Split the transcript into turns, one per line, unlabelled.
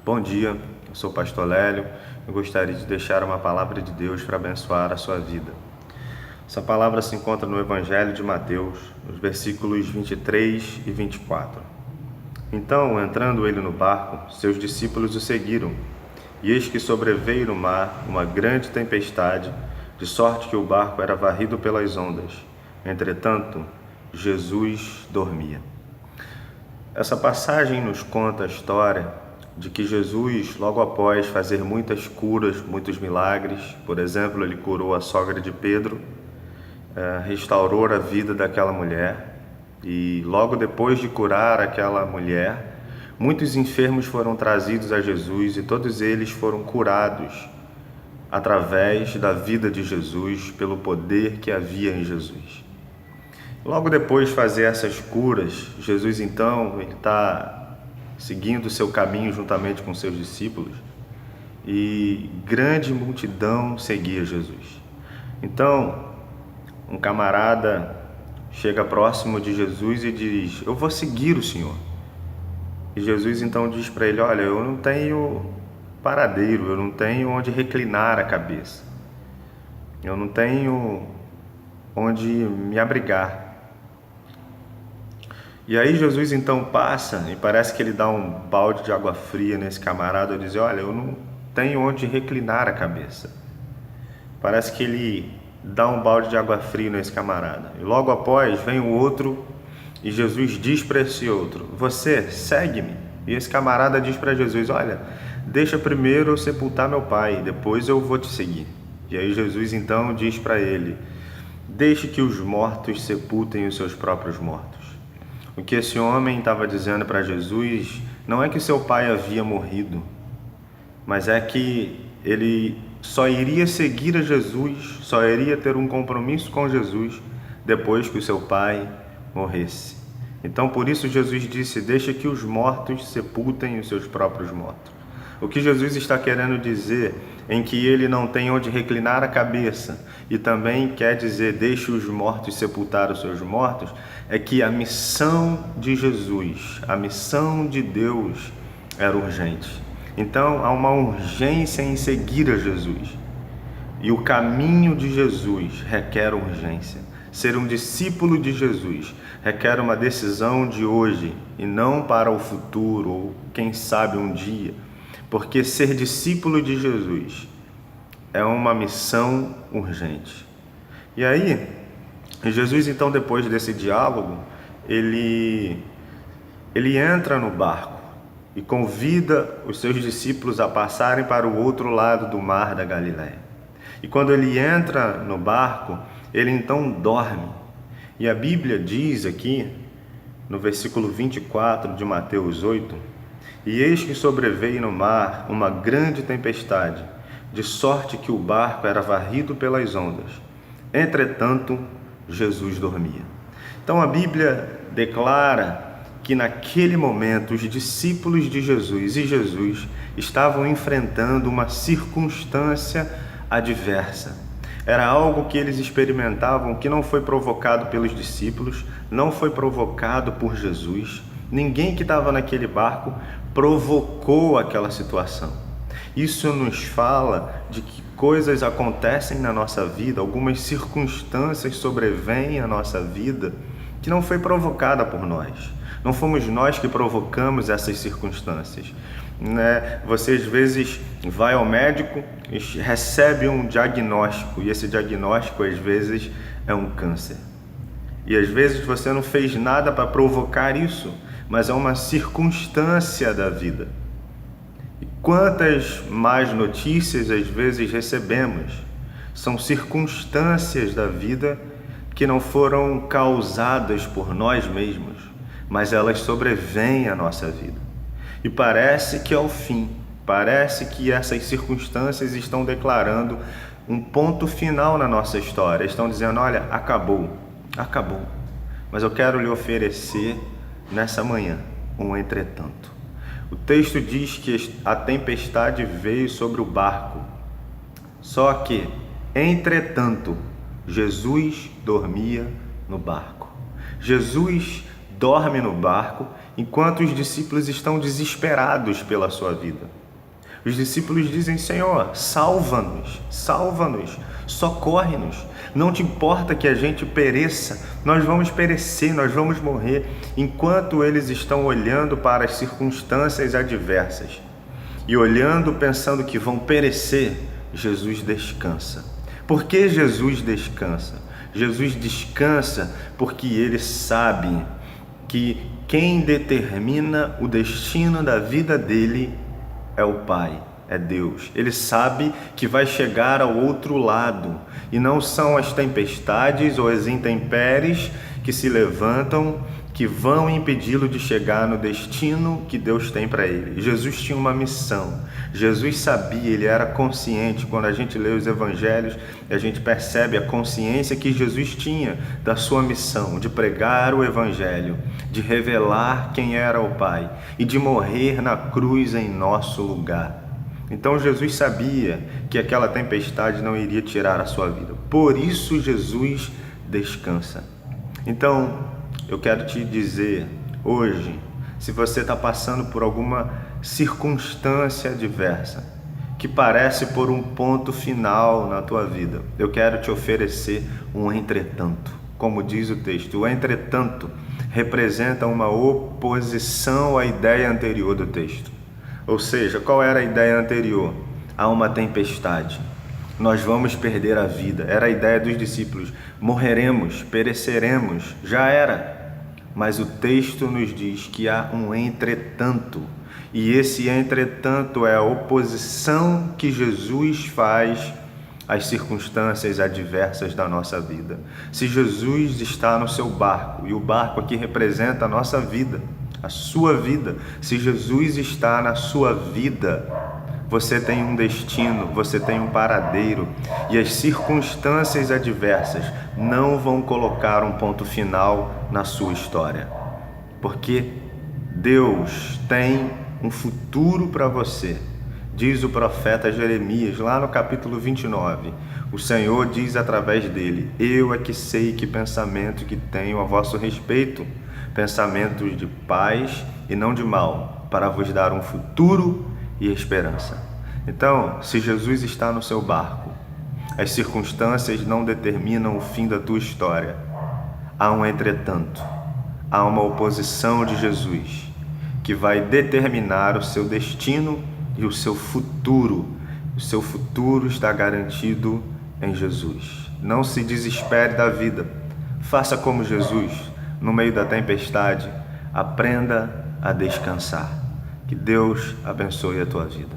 Bom dia, eu sou o pastor Lélio. Eu gostaria de deixar uma palavra de Deus para abençoar a sua vida. Essa palavra se encontra no Evangelho de Mateus, nos versículos 23 e 24. Então, entrando ele no barco, seus discípulos o seguiram. E eis que sobreveio no mar uma grande tempestade, de sorte que o barco era varrido pelas ondas. Entretanto, Jesus dormia. Essa passagem nos conta a história de que Jesus, logo após fazer muitas curas, muitos milagres, por exemplo, ele curou a sogra de Pedro, restaurou a vida daquela mulher, e logo depois de curar aquela mulher, muitos enfermos foram trazidos a Jesus e todos eles foram curados através da vida de Jesus, pelo poder que havia em Jesus. Logo depois de fazer essas curas, Jesus então está seguindo o seu caminho juntamente com seus discípulos e grande multidão seguia Jesus. Então, um camarada chega próximo de Jesus e diz: "Eu vou seguir o Senhor." E Jesus então diz para ele: "Olha, eu não tenho paradeiro, eu não tenho onde reclinar a cabeça, eu não tenho onde me abrigar." E aí Jesus então passa e parece que ele dá um balde de água fria nesse camarada e diz: "Olha, eu não tenho onde reclinar a cabeça." Parece que ele dá um balde de água fria nesse camarada. E logo após vem o outro e Jesus diz para esse outro: "Você, segue-me." E esse camarada diz para Jesus: "Olha, deixa primeiro eu sepultar meu pai, depois eu vou te seguir." E aí Jesus então diz para ele: "Deixe que os mortos sepultem os seus próprios mortos." O que esse homem estava dizendo para Jesus não é que seu pai havia morrido, mas é que ele só iria seguir a Jesus, só iria ter um compromisso com Jesus depois que o seu pai morresse. Então, por isso Jesus disse: "Deixa que os mortos sepultem os seus próprios mortos." O que Jesus está querendo dizer em que ele não tem onde reclinar a cabeça e também quer dizer deixe os mortos sepultar os seus mortos, é que a missão de Jesus, a missão de Deus era urgente. Então há uma urgência em seguir a Jesus e o caminho de Jesus requer urgência. Ser um discípulo de Jesus requer uma decisão de hoje e não para o futuro ou quem sabe um dia. Porque ser discípulo de Jesus é uma missão urgente. E aí, Jesus então, depois desse diálogo, ele entra no barco e convida os seus discípulos a passarem para o outro lado do mar da Galileia. E quando ele entra no barco, ele então dorme. E a Bíblia diz aqui, no versículo 24 de Mateus 8, "E eis que sobreveio no mar uma grande tempestade, de sorte que o barco era varrido pelas ondas. Entretanto, Jesus dormia." Então a Bíblia declara que naquele momento os discípulos de Jesus e Jesus estavam enfrentando uma circunstância adversa. Era algo que eles experimentavam que não foi provocado pelos discípulos, não foi provocado por Jesus. Ninguém que estava naquele barco provocou aquela situação. Isso nos fala de que coisas acontecem na nossa vida, algumas circunstâncias sobrevêm à nossa vida que não foi provocada por nós. Não fomos nós que provocamos essas circunstâncias. Você às vezes vai ao médico e recebe um diagnóstico, e esse diagnóstico às vezes é um câncer. E às vezes você não fez nada para provocar isso, mas é uma circunstância da vida. E quantas más notícias às vezes recebemos são circunstâncias da vida que não foram causadas por nós mesmos, mas elas sobrevêm à nossa vida. E parece que é o fim, parece que essas circunstâncias estão declarando um ponto final na nossa história, estão dizendo: "Olha, acabou. Mas eu quero lhe oferecer nessa manhã um entretanto." O texto diz que a tempestade veio sobre o barco, só que, entretanto, Jesus dormia no barco. Jesus dorme no barco enquanto os discípulos estão desesperados pela sua vida. Os discípulos dizem: Senhor, salva-nos, salva-nos, socorre-nos. Não te importa que a gente pereça, nós vamos perecer, nós vamos morrer. Enquanto eles estão olhando para as circunstâncias adversas e olhando pensando que vão perecer, Jesus descansa. Por que Jesus descansa? Jesus descansa porque ele sabe que quem determina o destino da vida dele é o Pai, é Deus. Ele sabe que vai chegar ao outro lado e não são as tempestades ou as intempéries que se levantam que vão impedi-lo de chegar no destino que Deus tem para ele. Jesus tinha uma missão. Jesus sabia, ele era consciente. Quando a gente lê os evangelhos, a gente percebe a consciência que Jesus tinha da sua missão, de pregar o evangelho, de revelar quem era o Pai e de morrer na cruz em nosso lugar. Então Jesus sabia que aquela tempestade não iria tirar a sua vida. Por isso Jesus descansa. Então, eu quero te dizer hoje, se você está passando por alguma circunstância adversa, que parece por um ponto final na tua vida, eu quero te oferecer um entretanto. Como diz o texto, o entretanto representa uma oposição à ideia anterior do texto. Ou seja, qual era a ideia anterior? Há uma tempestade. Nós vamos perder a vida. Era a ideia dos discípulos. Morreremos, pereceremos. Já era. Mas o texto nos diz que há um entretanto. E esse entretanto é a oposição que Jesus faz às circunstâncias adversas da nossa vida. Se Jesus está no seu barco, e o barco aqui representa a nossa vida, a sua vida, se Jesus está na sua vida, você tem um destino, você tem um paradeiro, e as circunstâncias adversas não vão colocar um ponto final na sua história, porque Deus tem um futuro para você. Diz o profeta Jeremias, lá no capítulo 29, o Senhor diz através dele: eu é que sei que pensamento que tenho a vosso respeito, pensamentos de paz e não de mal, para vos dar um futuro e esperança. Então, se Jesus está no seu barco, as circunstâncias não determinam o fim da tua história. Há um entretanto, há uma oposição de Jesus que vai determinar o seu destino e o seu futuro. O seu futuro está garantido em Jesus. Não se desespere da vida. Faça como Jesus, no meio da tempestade, aprenda a descansar. Que Deus abençoe a tua vida.